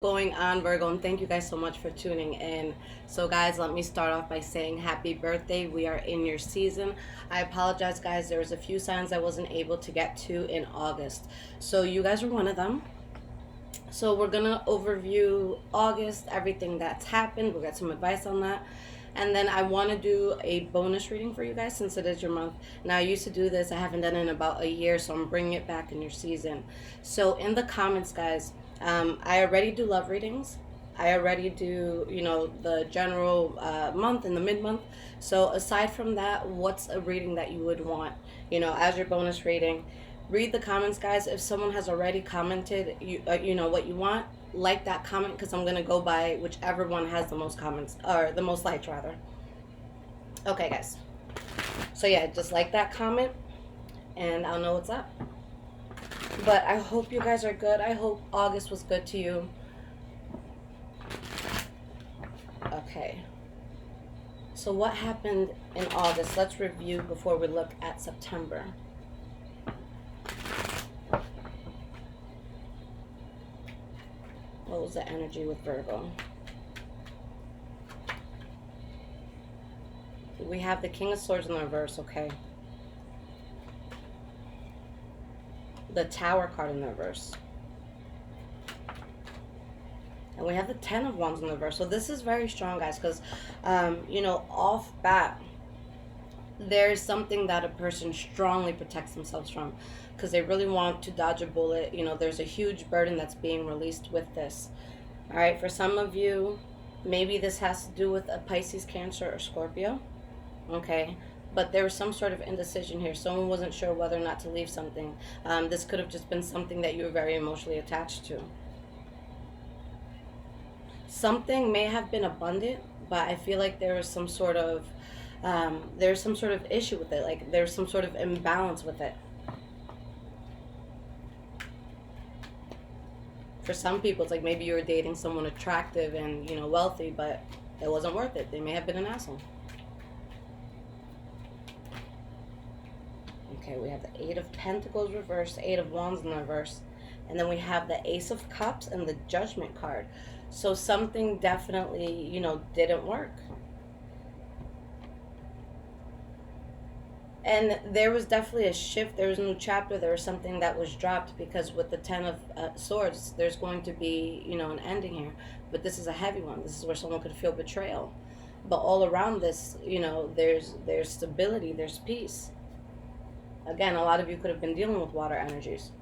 going on, Virgo? And thank you guys so much for tuning in. So guys, let me start off by saying happy birthday. We are in your season. I apologize, guys. There was a few signs I wasn't able to get to in August, so you guys were one of them. So we're gonna overview August, everything that's happened. We'll get some advice on that. And then I want to do a bonus reading for you guys since it is your month. Now, I used to do this. I haven't done it in about a year, so I'm bringing it back in your season. So in the comments, guys, I already do love readings. I already do, the general month and the mid-month. So aside from that, what's a reading that you would want, as your bonus reading? Read the comments, guys. If someone has already commented, what you want, like that comment, because I'm going to go by whichever one has the most comments, or the most likes, rather. Okay, guys. So, yeah, just like that comment, and I'll know what's up. But I hope you guys are good. I hope August was good to you. Okay. So, what happened in August? Let's review before we look at September. What was the energy with Virgo? We have the King of Swords in the reverse, okay? The Tower card in the reverse. And we have the Ten of Wands in the reverse. So this is very strong, guys, because, off bat, there's something that a person strongly protects themselves from because they really want to dodge a bullet. There's a huge burden that's being released with this. All right, for some of you, maybe this has to do with a Pisces, Cancer, or Scorpio. Okay, but there was some sort of indecision here. Someone wasn't sure whether or not to leave something. This could have just been something that you were very emotionally attached to. Something may have been abundant, but I feel like there was some sort of issue with it. Like there's some sort of imbalance with it. For some people, it's like maybe you were dating someone attractive and, wealthy, but it wasn't worth it. They may have been an asshole. Okay, we have the Eight of Pentacles reversed, Eight of Wands in the reverse. And then we have the Ace of Cups and the Judgment card. So something definitely, didn't work. And there was definitely a shift. There was a new chapter. There was something that was dropped because with the Ten of Swords, there's going to be, an ending here. But this is a heavy one. This is where someone could feel betrayal. But all around this, there's stability. There's peace. Again, a lot of you could have been dealing with water energies.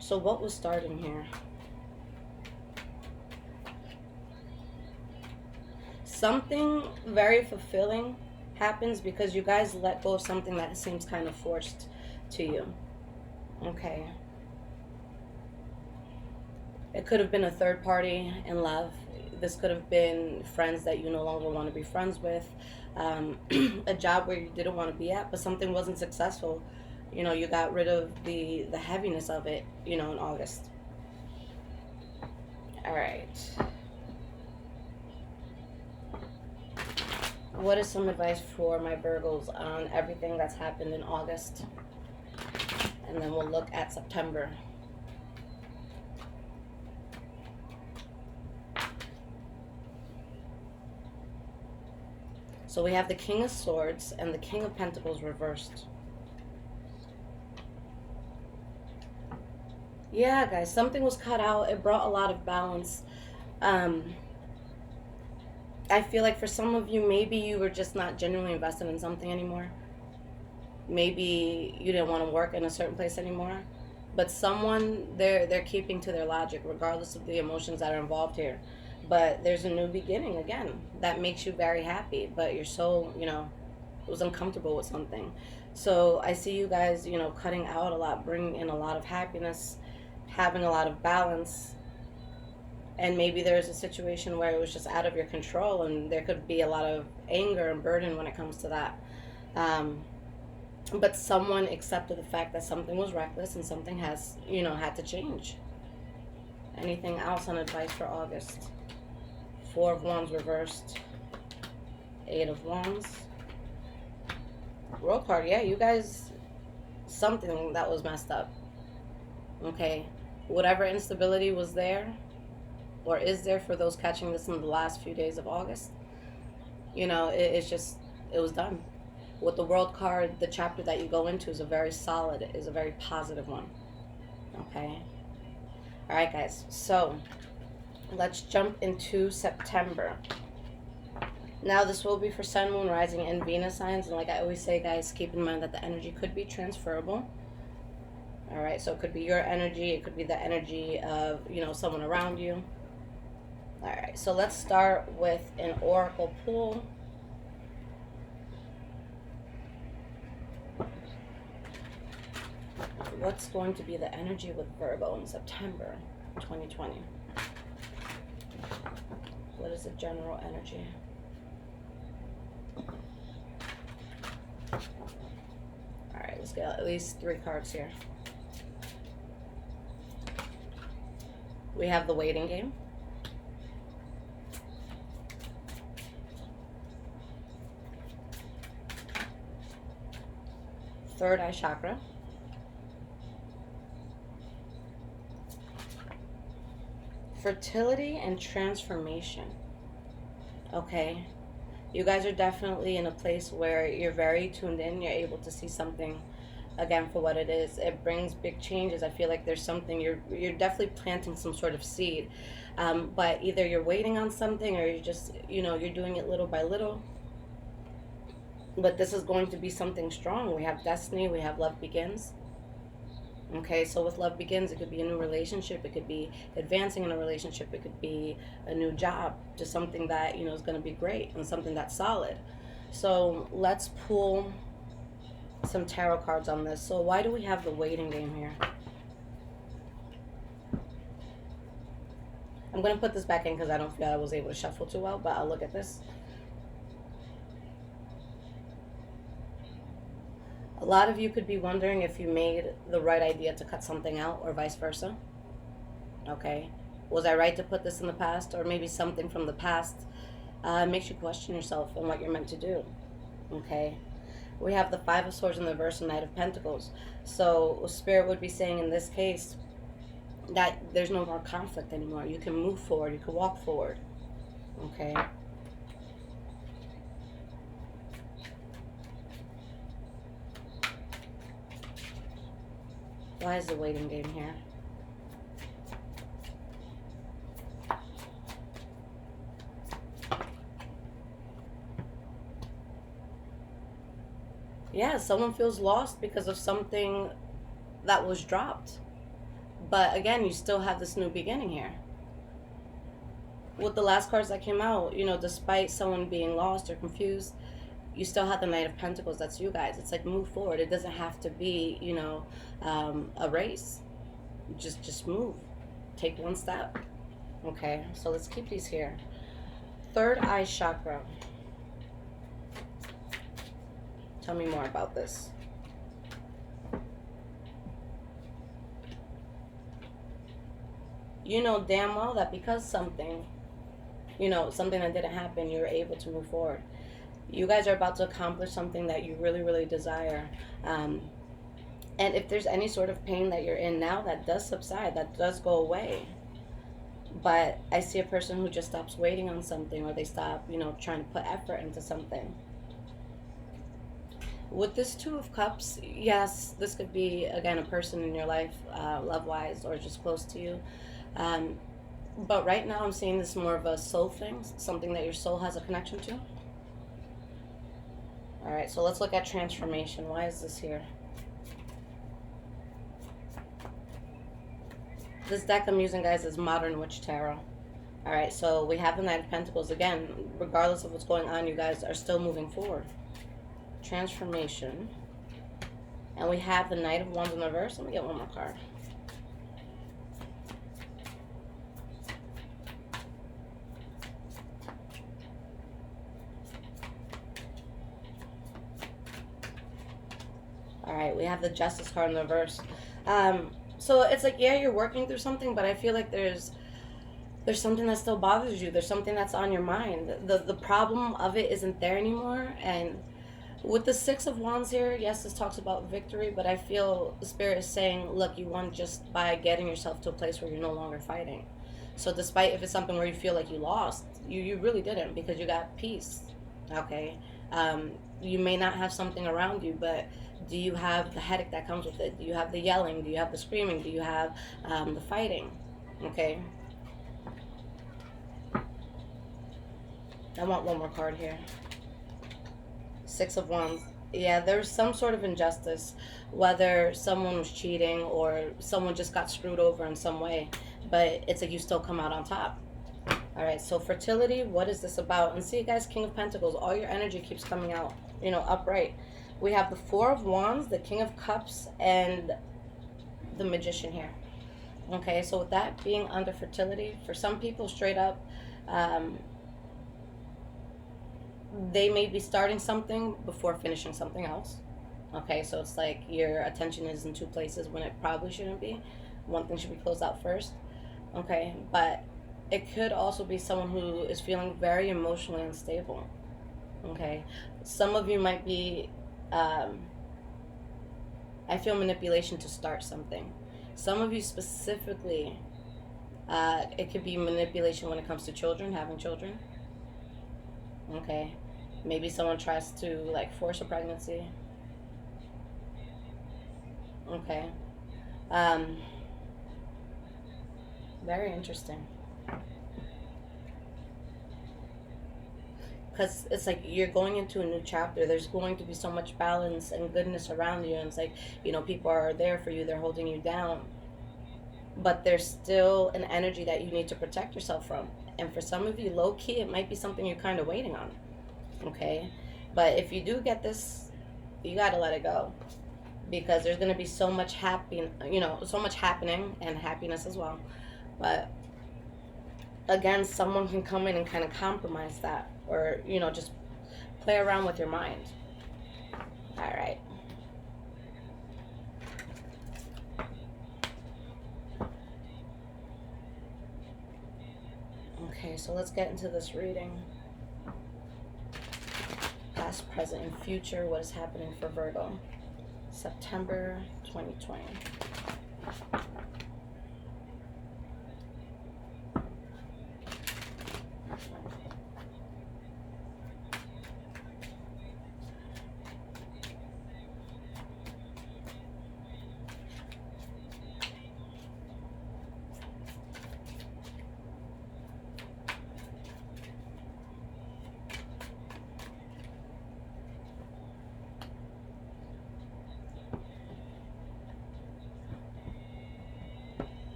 So what was starting here? Something very fulfilling happens because you guys let go of something that seems kind of forced to you. Okay. It could have been a third party in love. This could have been friends that you no longer want to be friends with. A job where you didn't want to be at, but something wasn't successful. You got rid of the heaviness of it, in August. All right. What is some advice for my Virgos on everything that's happened in August? And then we'll look at September. So we have the King of Swords and the King of Pentacles reversed. Yeah, guys, something was cut out. It brought a lot of balance. I feel like for some of you, maybe you were just not genuinely invested in something anymore. Maybe you didn't want to work in a certain place anymore. But someone, they're keeping to their logic, regardless of the emotions that are involved here. But there's a new beginning, again, that makes you very happy. But your soul, was uncomfortable with something. So I see you guys, cutting out a lot, bringing in a lot of happiness, having a lot of balance. And maybe there's a situation where it was just out of your control and there could be a lot of anger and burden when it comes to that. But someone accepted the fact that something was reckless and something has, had to change. Anything else on advice for August? Four of Wands reversed. Eight of Wands. World card, yeah, you guys, something that was messed up. Okay. Whatever instability was there or is there for those catching this in the last few days of August, it's just, it was done. With the World card, the chapter that you go into is a very solid, is a very positive one. Okay? All right, guys. So let's jump into September. Now, this will be for Sun, Moon, Rising, and Venus signs. And like I always say, guys, keep in mind that the energy could be transferable. All right, so it could be your energy. It could be the energy of, someone around you. All right, so let's start with an oracle pull. What's going to be the energy with Virgo in September 2020? What is the general energy? All right, let's get at least 3 cards here. We have the waiting game. Third eye chakra. Fertility and transformation. Okay. You guys are definitely in a place where you're very tuned in. You're able to see something, again, for what it is. It brings big changes. I feel like there's something, you're definitely planting some sort of seed. But either you're waiting on something or you're just, you're doing it little by little. But this is going to be something strong. We have destiny. We have love begins. Okay, so with love begins, it could be a new relationship. It could be advancing in a relationship. It could be a new job, just something that, is going to be great and something that's solid. So let's pull some tarot cards on this. So why do we have the waiting game here? I'm going to put this back in because I don't feel I was able to shuffle too well, but I'll look at this. A lot of you could be wondering if you made the right idea to cut something out or vice versa. Okay. Was I right to put this in the past? Or maybe something from the past makes you question yourself and what you're meant to do. Okay. We have the 5 of Swords in the reverse and Knight of Pentacles. So Spirit would be saying in this case that there's no more conflict anymore. You can move forward. You can walk forward. Okay. Why is the waiting game here? Yeah, someone feels lost because of something that was dropped. But again, you still have this new beginning here. With the last cards that came out, despite someone being lost or confused, you still have the Knight of Pentacles. That's you guys. It's like move forward. It doesn't have to be, a race. Just move. Take one step. Okay, so let's keep these here. Third eye chakra. Tell me more about this. You know damn well that because something that didn't happen, you were able to move forward. You guys are about to accomplish something that you really, really desire. And if there's any sort of pain that you're in now, that does subside, that does go away. But I see a person who just stops waiting on something, or they stop, trying to put effort into something. With this 2 of Cups, yes, this could be, again, a person in your life, love-wise, or just close to you. But right now I'm seeing this more of a soul thing, something that your soul has a connection to. All right, so let's look at transformation. Why is this here? This deck I'm using, guys, is Modern Witch Tarot. All right, so we have the Knight of Pentacles. Again, regardless of what's going on, you guys are still moving forward. Transformation. And we have the Knight of Wands in the reverse. Let me get one more card. All right, we have the Justice card in the reverse. So it's like, yeah, you're working through something, but I feel like there's something that still bothers you. There's something that's on your mind. The problem of it isn't there anymore. And With the Six of Wands here, yes, this talks about victory, but I feel the Spirit is saying, look, you won just by getting yourself to a place where you're no longer fighting. So despite if it's something where you feel like you lost, you really didn't, because you got peace. Okay. You may not have something around you, but do you have the headache that comes with it? Do you have the yelling? Do you have the screaming? Do you have the fighting? Okay. I want one more card here. Six of Wands. Yeah, there's some sort of injustice, whether someone was cheating or someone just got screwed over in some way, but it's like you still come out on top. All right, so fertility, what is this about? And see, guys, King of Pentacles, all your energy keeps coming out, upright. We have the Four of Wands, the King of Cups, and the Magician here. Okay, so with that being under fertility, for some people, straight up, they may be starting something before finishing something else. Okay, so it's like your attention is in two places when it probably shouldn't be. One thing should be closed out first. Okay, but it could also be someone who is feeling very emotionally unstable. Okay, some of you might be, I feel manipulation to start something. Some of you specifically, it could be manipulation when it comes to children, having children. Okay, maybe someone tries to like force a pregnancy. Okay, very interesting. Because it's like you're going into a new chapter. There's going to be so much balance and goodness around you, and it's like, people are there for you. They're holding you down, but there's still an energy that you need to protect yourself from. And for some of you, low key, it might be something you're kind of waiting on. Okay, but if you do get this, you got to let it go, because there's going to be so much so much happening, and happiness as well. But again, someone can come in and kind of compromise that, or just play around with your mind. All right. Okay, so let's get into this reading. Past, present, and future. What is happening for Virgo? September 2020.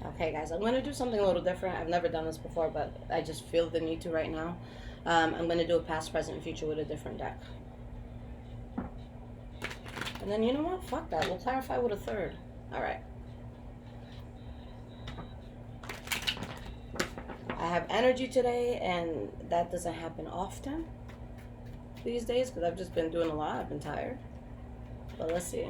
Okay, guys, I'm going to do something a little different. I've never done this before, but I just feel the need to right now. I'm going to do a past, present, and future with a different deck. And then, you know what? Fuck that. We'll clarify with a third. All right. I have energy today, and that doesn't happen often these days because I've just been doing a lot. I've been tired. But let's see.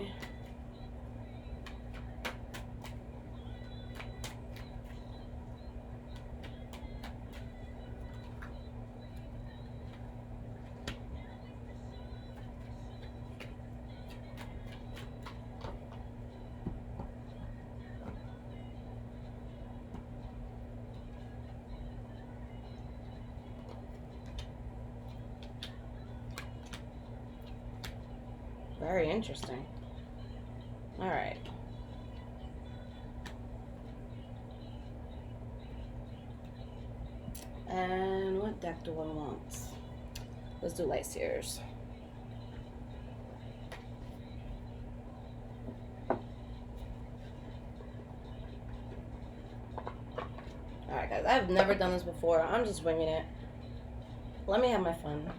Very interesting. All right. And what deck do I want? Let's do Light Seers. Alright, guys. I've never done this before. I'm just winging it. Let me have my fun.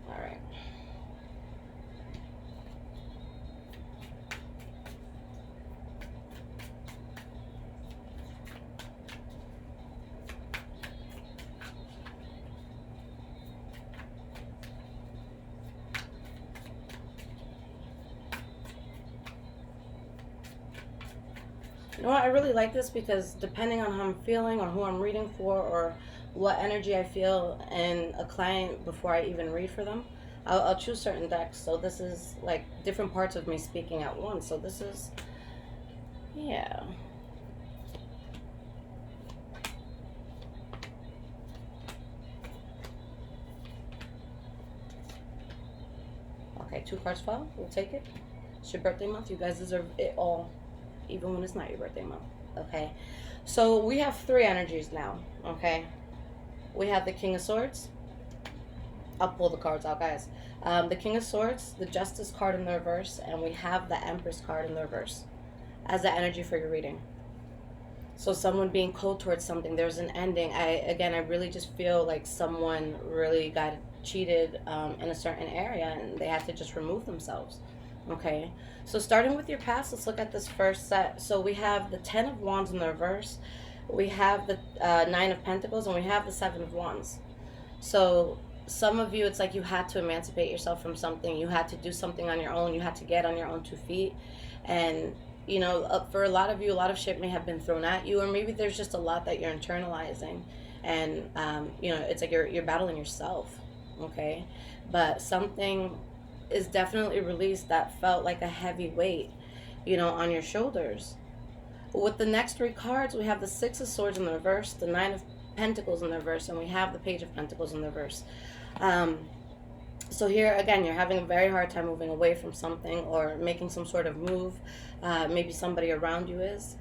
Alright. You know what? I really like this because depending on how I'm feeling or who I'm reading for or what energy I feel in a client before I even read for them, I'll choose certain decks. So this is like different parts of me speaking at once. So this is, yeah. Okay, 2 cards fell. We'll take it. It's your birthday month. You guys deserve it all, even when it's not your birthday month. Okay. So we have 3 energies now. Okay. We have the King of Swords. I'll pull the cards out, guys. The King of Swords, the Justice card in the reverse, and we have the Empress card in the reverse as the energy for your reading. So someone being cold towards something, there's an ending. I really just feel like someone really got cheated in a certain area and they had to just remove themselves. Okay, so starting with your past, let's look at this first set. So we have the 10 of Wands in the reverse, we have the 9 of Pentacles, and we have the 7 of Wands. So some of you, it's like you had to emancipate yourself from something. You had to do something on your own. You had to get on your own 2 feet. And, you know, for a lot of you, a lot of shit may have been thrown at you, or maybe there's just a lot that you're internalizing. And, you know, it's like you're battling yourself, okay? But something is definitely released that felt like a heavy weight, you know, on your shoulders. With the next 3 cards, we have the 6 of Swords in the reverse, the 9 of Pentacles in the reverse, and we have the Page of Pentacles in the reverse. So here again, you're having a very hard time moving away from something or making some sort of move. Maybe somebody around you is,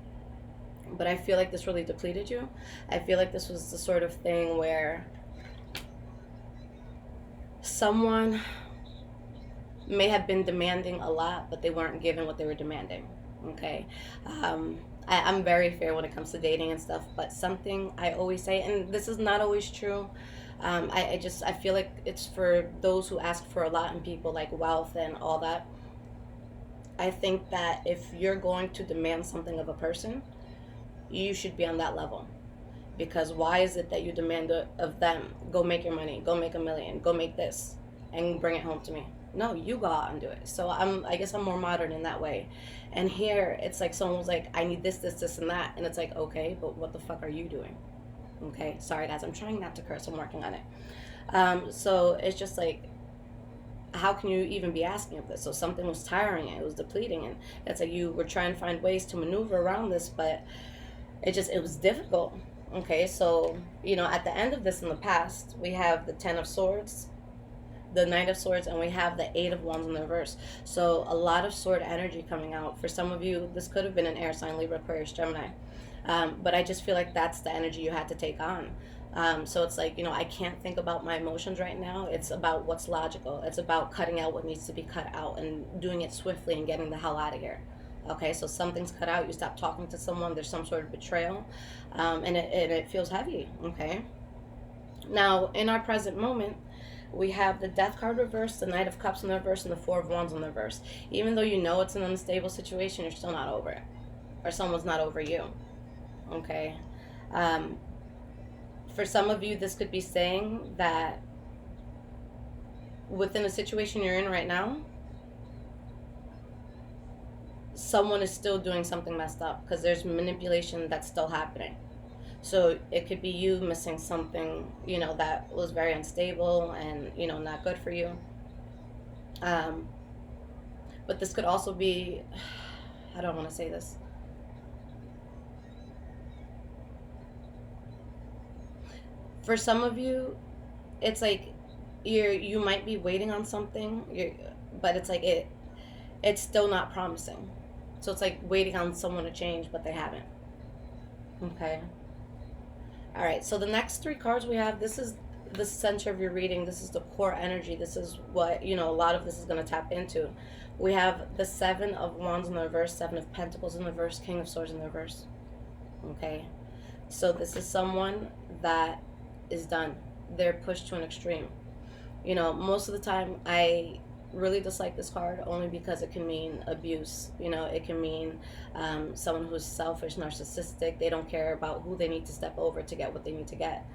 but I feel like this really depleted you. I feel like this was the sort of thing where someone may have been demanding a lot, but they weren't given what they were demanding. Okay. I'm very fair when it comes to dating and stuff, but something I always say, and this is not always true, I feel like it's for those who ask for a lot in people, like wealth and all that. I think that if you're going to demand something of a person, you should be on that level. Because why is it that you demand of them, go make your money, go make $1 million, go make this, and bring it home to me? No, you go out and do it. So I guess I'm more modern in that way. And here it's like someone was like, I need this, this, this, and that, and it's like, okay, but what the fuck are you doing? Okay, sorry guys, I'm trying not to curse. I'm working on it. So it's just like, how can you even be asking of this? So something was tiring, it was depleting, and it's like you were trying to find ways to maneuver around this, but it was difficult. Okay, so you know, at the end of this in the past, we have the 10 of Swords, the 9 of Swords, and we have the 8 of Wands in the reverse. So a lot of sword energy coming out. For some of you, this could have been an air sign, Libra, Aquarius, Gemini. But I just feel like that's the energy you had to take on. So it's like, you know, I can't think about my emotions right now. It's about what's logical. It's about cutting out what needs to be cut out and doing it swiftly and getting the hell out of here. Okay, so something's cut out. You stop talking to someone. There's some sort of betrayal. And it feels heavy. Okay. Now, in our present moment, we have the Death card reversed, the Knight of Cups in the reverse, and the 4 of Wands in the reverse. Even though you know it's an unstable situation, you're still not over it. Or someone's not over you. Okay? For some of you, this could be saying that within a situation you're in right now, someone is still doing something messed up because there's manipulation that's still happening. So it could be you missing something, you know, that was very unstable and, you know, not good for you. But this could also be, I don't want to say this. For some of you, it's like you might be waiting on something, but it's like it's still not promising. So it's like waiting on someone to change, but they haven't. Okay. All right, so the next 3 cards we have, this is the center of your reading. This is the core energy. This is what, you know, a lot of this is going to tap into. We have the 7 of Wands in the reverse, 7 of Pentacles in the reverse, King of Swords in the reverse. Okay, so this is someone that is done. They're pushed to an extreme. You know, most of the time I really dislike this card only because it can mean abuse. You know, it can mean someone who's selfish, narcissistic. They don't care about who they need to step over to get what they need to get.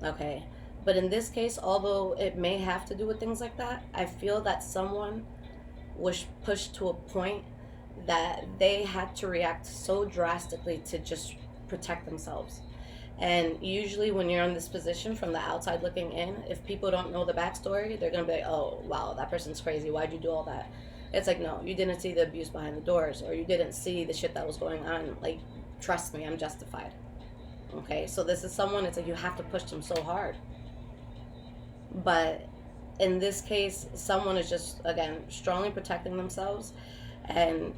Okay, but in this case, although it may have to do with things like that, I feel that someone was pushed to a point that they had to react so drastically to just protect themselves. And usually, when you're in this position from the outside looking in, if people don't know the backstory, they're gonna be like, "Oh, wow, that person's crazy. Why'd you do all that?" It's like, no, you didn't see the abuse behind the doors, or you didn't see the shit that was going on. Like, trust me, I'm justified. Okay, so this is someone. It's like you have to push them so hard. But in this case, someone is just, again, strongly protecting themselves, and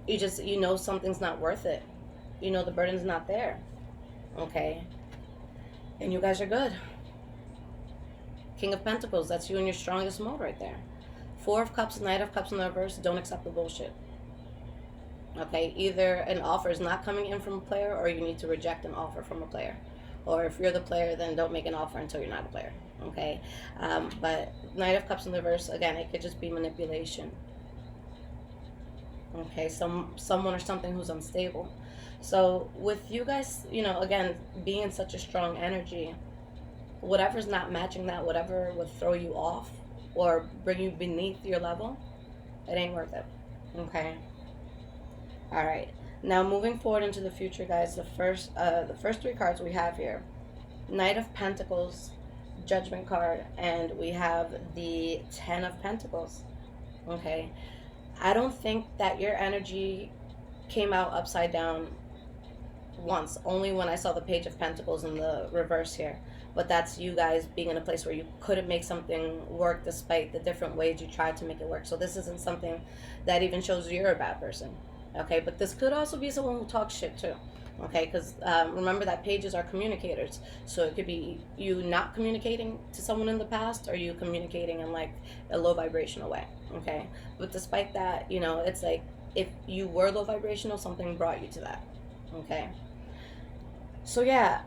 you know something's not worth it. You know the burden's not there. Okay, and you guys are good. King of Pentacles, that's you in your strongest mode right there. Four of Cups, Knight of Cups in the reverse. Don't accept the bullshit. Okay, either an offer is not coming in from a player, or you need to reject an offer from a player. Or if you're the player, then don't make an offer until you're not a player. Okay, but Knight of Cups in the reverse, again, it could just be manipulation. Okay, someone or something who's unstable. So with you guys, you know, again, being such a strong energy, whatever's not matching that, whatever would throw you off or bring you beneath your level, it ain't worth it. Okay. All right. Now moving forward into the future, guys, the first three cards we have here: Knight of Pentacles, Judgment card, and we have the Ten of Pentacles. Okay. I don't think that your energy came out upside down once, only when I saw the Page of Pentacles in the reverse here. But that's you guys being in a place where you couldn't make something work despite the different ways you tried to make it work. So this isn't something that even shows you're a bad person. Okay, but this could also be someone who talks shit too. Okay, because remember that pages are communicators. So it could be you not communicating to someone in the past, or you communicating in like a low vibrational way. Okay, but despite that, you know, it's like if you were low vibrational, something brought you to that. Okay, so yeah,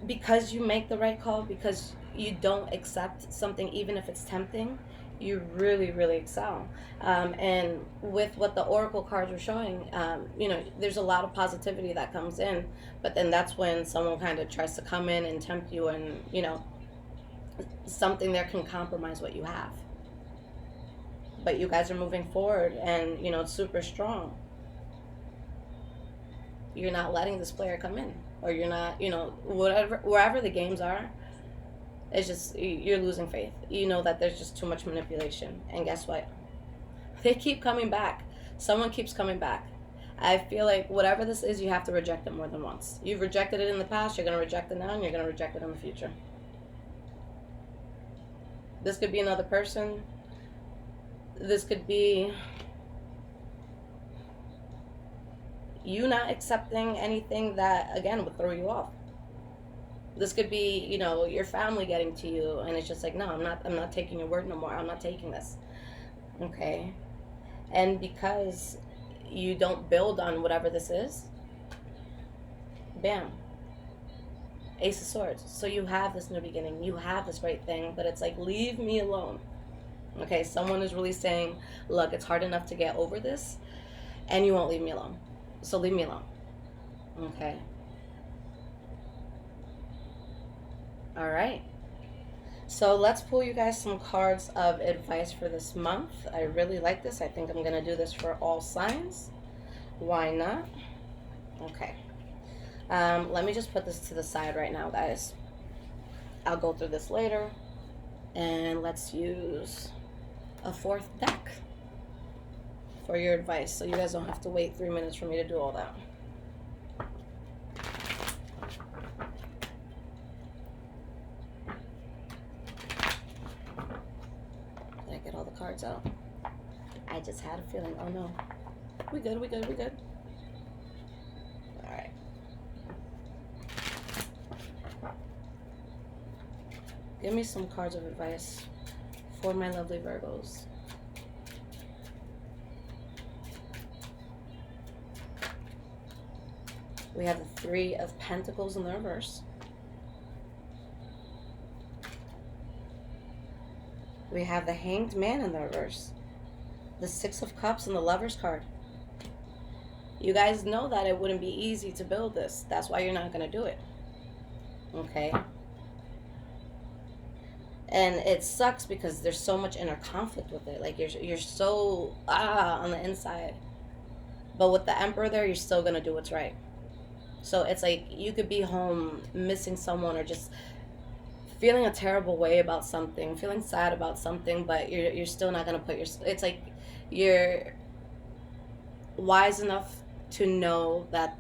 because you make the right call, because you don't accept something even if it's tempting, you really, really excel. And with what the oracle cards are showing, you know, there's a lot of positivity that comes in, but then that's when someone kind of tries to come in and tempt you, and you know, something there can compromise what you have. But you guys are moving forward, and you know, it's super strong. You're not letting this player come in, or you're not, you know, wherever the games are, it's just you're losing faith. You know that there's just too much manipulation, and guess what? They keep coming back. Someone keeps coming back. I feel like whatever this is, you have to reject it more than once. You've rejected it in the past, you're going to reject it now, and you're going to reject it in the future. This could be another person. This could be you not accepting anything that, again, would throw you off. This could be, you know, your family getting to you, and it's just like, no, I'm not taking your word no more. I'm not taking this. Okay? And because you don't build on whatever this is, bam, Ace of Swords. So you have this new beginning. You have this great thing, but it's like, leave me alone. Okay? Someone is really saying, look, it's hard enough to get over this, and you won't leave me alone. So leave me alone. Okay? All right. So let's pull you guys some cards of advice for this month. I really like this. I think I'm going to do this for all signs. Why not? Okay. Let me just put this to the side right now, guys. I'll go through this later. And let's use a fourth deck for your advice, so you guys don't have to wait 3 minutes for me to do all that. Did I get all the cards out? I just had a feeling. Oh no. We good. All right. Give me some cards of advice for my lovely Virgos. We have the Three of Pentacles in the reverse. We have the Hanged Man in the reverse. The Six of Cups and the Lover's card. You guys know that it wouldn't be easy to build this. That's why you're not going to do it. Okay? And it sucks because there's so much inner conflict with it. Like you're so on the inside, but with the Emperor there, you're still gonna do what's right. So it's like you could be home missing someone, or just feeling a terrible way about something, feeling sad about something, but you're still not gonna put your. It's like you're wise enough to know that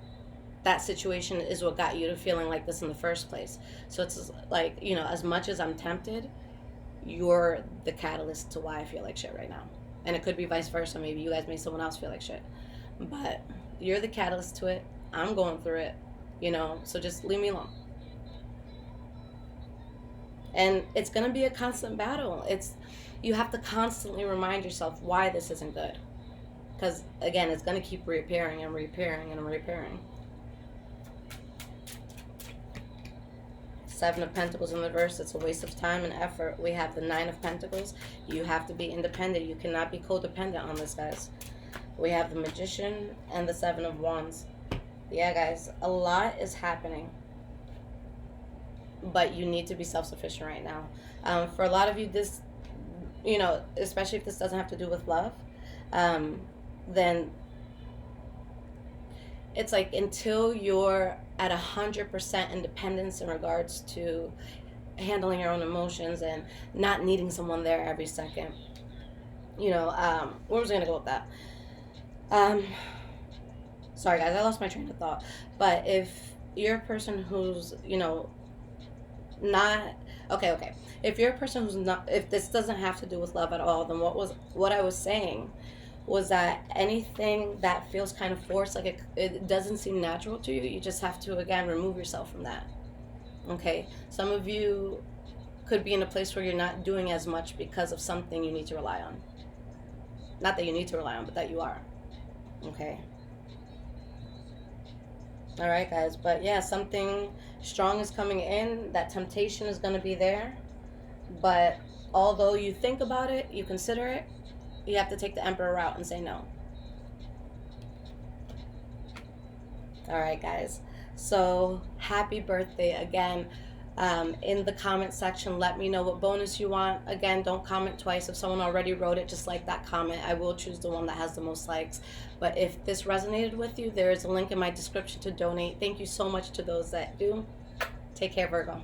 that situation is what got you to feeling like this in the first place. So it's like, as much as I'm tempted, you're the catalyst to why I feel like shit right now. And it could be vice versa. Maybe you guys made someone else feel like shit. But you're the catalyst to it. I'm going through it. So just leave me alone. And it's going to be a constant battle. You have to constantly remind yourself why this isn't good. Because, again, it's going to keep reappearing and reappearing and reappearing. Seven of Pentacles in the reverse. It's a waste of time and effort. We have the Nine of Pentacles. You have to be independent. You cannot be codependent on this, guys. We have the Magician and the Seven of Wands. Yeah, guys, a lot is happening. But you need to be self-sufficient right now. For a lot of you, this, especially if this doesn't have to do with love, then it's like until you're at 100% independence in regards to handling your own emotions and not needing someone there every second. Where was I going to go with that? Sorry guys, I lost my train of thought. But if you're a person who's, not okay. If you're a person who's not, if this doesn't have to do with love at all, then what I was saying was that anything that feels kind of forced, like it doesn't seem natural to you, you just have to, again, remove yourself from that. Okay? Some of you could be in a place where you're not doing as much because of something you need to rely on. Not that you need to rely on, but that you are. Okay? All right, guys. But yeah, something strong is coming in. That temptation is going to be there. But although you think about it, you consider it, you have to take the Emperor route and say no. All right, guys. So happy birthday again. In the comment section, let me know what bonus you want. Again, don't comment twice. If someone already wrote it, just like that comment. I will choose the one that has the most likes. But if this resonated with you, there is a link in my description to donate. Thank you so much to those that do. Take care, Virgo.